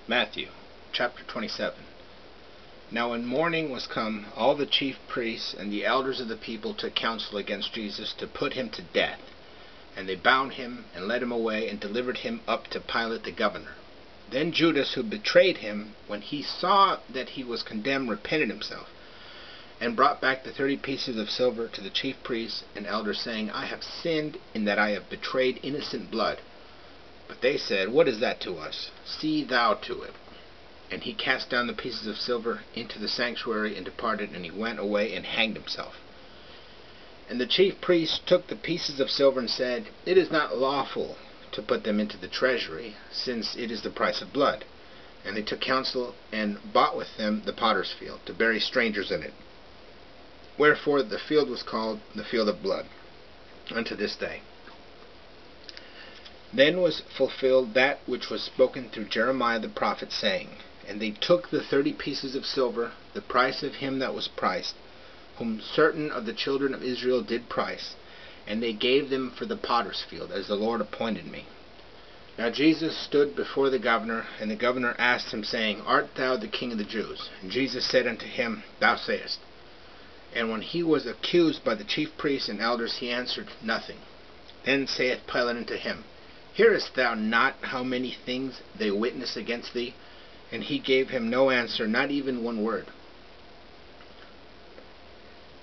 Matthew chapter 27. Now when morning was come, all the chief priests and the elders of the people took counsel against Jesus to put him to death. And they bound him, and led him away, and delivered him up to Pilate the governor. Then Judas, who betrayed him, when he saw that he was condemned, repented himself, and brought back the 30 pieces of silver to the chief priests and elders, saying, I have sinned in that I have betrayed innocent blood. But they said, What is that to us? See thou to it. And he cast down the pieces of silver into the sanctuary, and departed, and he went away and hanged himself. And the chief priests took the pieces of silver and said, It is not lawful to put them into the treasury, since it is the price of blood. And they took counsel, and bought with them the potter's field, to bury strangers in it. Wherefore the field was called the field of blood, unto this day. Then was fulfilled that which was spoken through Jeremiah the prophet, saying, And they took the 30 pieces of silver, the price of him that was priced, whom certain of the children of Israel did price, and they gave them for the potter's field, as the Lord appointed me. Now Jesus stood before the governor, and the governor asked him, saying, Art thou the King of the Jews? And Jesus said unto him, Thou sayest. And when he was accused by the chief priests and elders, he answered nothing. Then saith Pilate unto him, Hearest thou not how many things they witness against thee? And he gave him no answer, not even one word.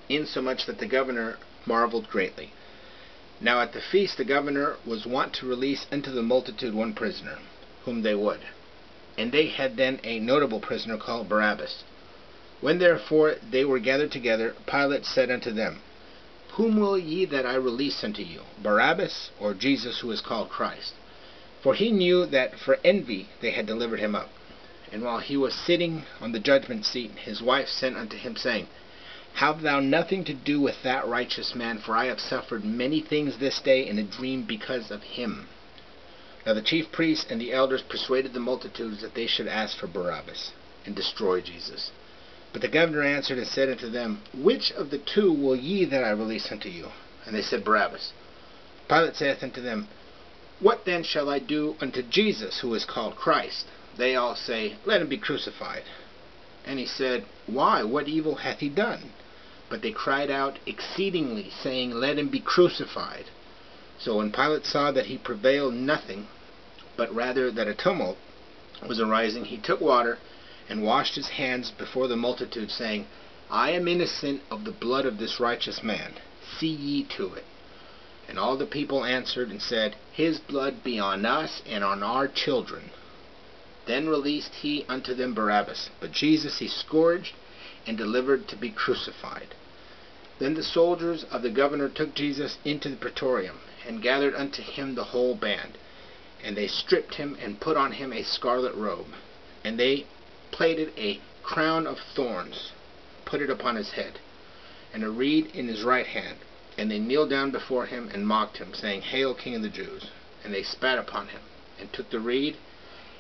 Insomuch that the governor marveled greatly. Now at the feast the governor was wont to release unto the multitude one prisoner, whom they would. And they had then a notable prisoner called Barabbas. When therefore they were gathered together, Pilate said unto them, Whom will ye that I release unto you, Barabbas, or Jesus, who is called Christ? For he knew that for envy they had delivered him up. And while he was sitting on the judgment seat, his wife sent unto him, saying, Have thou nothing to do with that righteous man, for I have suffered many things this day in a dream because of him. Now the chief priests and the elders persuaded the multitudes that they should ask for Barabbas, and destroy Jesus. But the governor answered and said unto them, Which of the two will ye that I release unto you? And they said, Barabbas. Pilate saith unto them, What then shall I do unto Jesus, who is called Christ? They all say, Let him be crucified. And he said, Why, what evil hath he done? But they cried out exceedingly, saying, Let him be crucified. So when Pilate saw that he prevailed nothing, but rather that a tumult was arising, he took water, and washed his hands before the multitude, saying, I am innocent of the blood of this righteous man. See ye to it. And all the people answered and said, His blood be on us and on our children. Then released he unto them Barabbas, but Jesus he scourged and delivered to be crucified. Then the soldiers of the governor took Jesus into the praetorium, and gathered unto him the whole band. And they stripped him, and put on him a scarlet robe. And they plaited a crown of thorns, put it upon his head, and a reed in his right hand. And they kneeled down before him, and mocked him, saying, Hail, King of the Jews! And they spat upon him, and took the reed,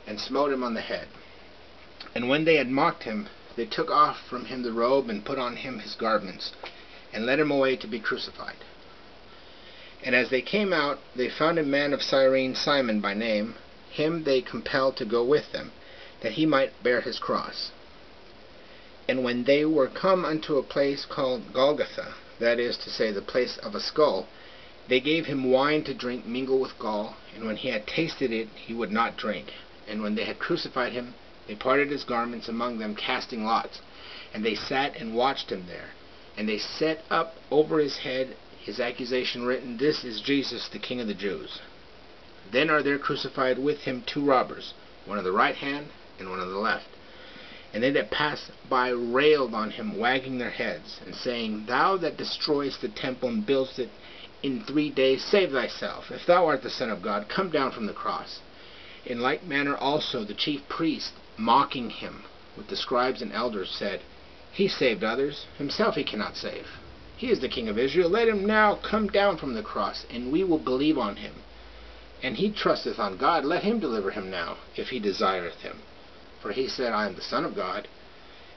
and smote him on the head. And when they had mocked him, they took off from him the robe, and put on him his garments, and led him away to be crucified. And as they came out, they found a man of Cyrene, Simon by name. Him they compelled to go with them, that he might bear his cross. And when they were come unto a place called Golgotha, that is to say, the place of a skull, they gave him wine to drink mingled with gall, and when he had tasted it, he would not drink. And when they had crucified him, they parted his garments among them, casting lots. And they sat and watched him there. And they set up over his head his accusation written, This is Jesus, the King of the Jews. Then are there crucified with him 2 robbers, one on the right hand, and one on the left. And they that passed by railed on him, wagging their heads, and saying, Thou that destroyest the temple, and buildest it in 3 days, save thyself. If thou art the Son of God, come down from the cross. In like manner also the chief priests, mocking him with the scribes and elders, said, He saved others, himself he cannot save. He is the King of Israel. Let him now come down from the cross, and we will believe on him. And he trusteth on God, let him deliver him now, if he desireth him. For he said, I am the Son of God.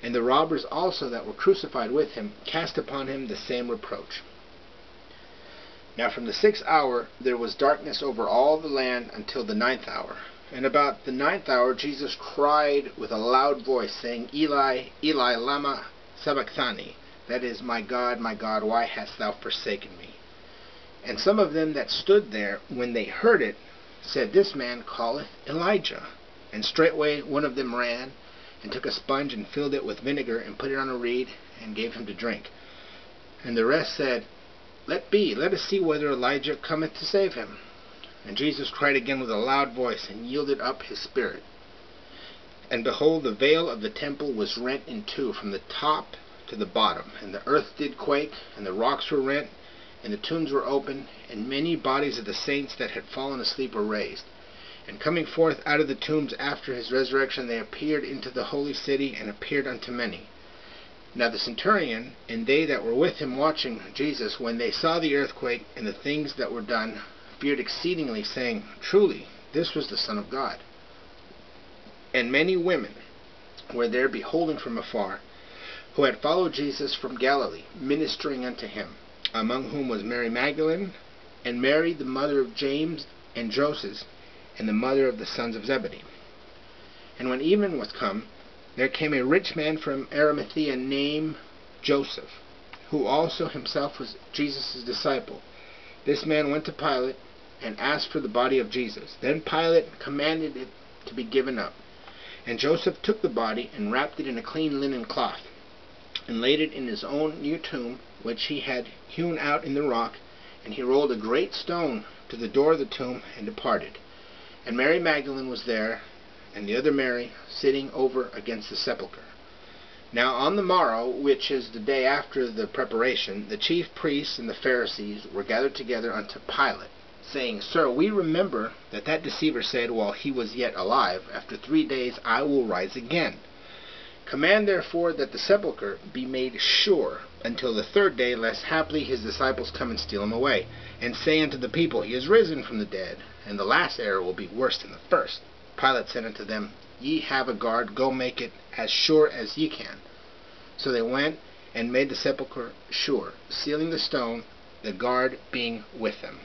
And the robbers also that were crucified with him cast upon him the same reproach. Now from the 6th hour there was darkness over all the land until the 9th hour, And about the 9th hour Jesus cried with a loud voice, saying, Eli, Eli, lama sabachthani? That is, my God, why hast thou forsaken me? And some of them that stood there, when they heard it, said, This man calleth Elijah. And straightway one of them ran, and took a sponge, and filled it with vinegar, and put it on a reed, and gave him to drink. And the rest said, Let be, let us see whether Elijah cometh to save him. And Jesus cried again with a loud voice, and yielded up his spirit. And behold, the veil of the temple was rent in two from the top to the bottom, and the earth did quake, and the rocks were rent, and the tombs were opened, and many bodies of the saints that had fallen asleep were raised. And coming forth out of the tombs after his resurrection, they appeared into the holy city, and appeared unto many. Now the centurion, and they that were with him watching Jesus, when they saw the earthquake and the things that were done, feared exceedingly, saying, Truly, this was the Son of God. And many women were there beholding from afar, who had followed Jesus from Galilee, ministering unto him, among whom was Mary Magdalene, and Mary the mother of James and Joses, and the mother of the sons of Zebedee. And when even was come, there came a rich man from Arimathea named Joseph, who also himself was Jesus' disciple. This man went to Pilate, and asked for the body of Jesus. Then Pilate commanded it to be given up. And Joseph took the body, and wrapped it in a clean linen cloth, and laid it in his own new tomb, which he had hewn out in the rock. And he rolled a great stone to the door of the tomb, and departed. And Mary Magdalene was there, and the other Mary, sitting over against the sepulchre. Now on the morrow, which is the day after the preparation, the chief priests and the Pharisees were gathered together unto Pilate, saying, Sir, we remember that that deceiver said, while he was yet alive, After 3 days I will rise again. Command therefore that the sepulchre be made sure until the 3rd day, lest haply his disciples come and steal him away, and say unto the people, He is risen from the dead, and the last error will be worse than the first. Pilate said unto them, Ye have a guard, go make it as sure as ye can. So they went and made the sepulchre sure, sealing the stone, the guard being with them.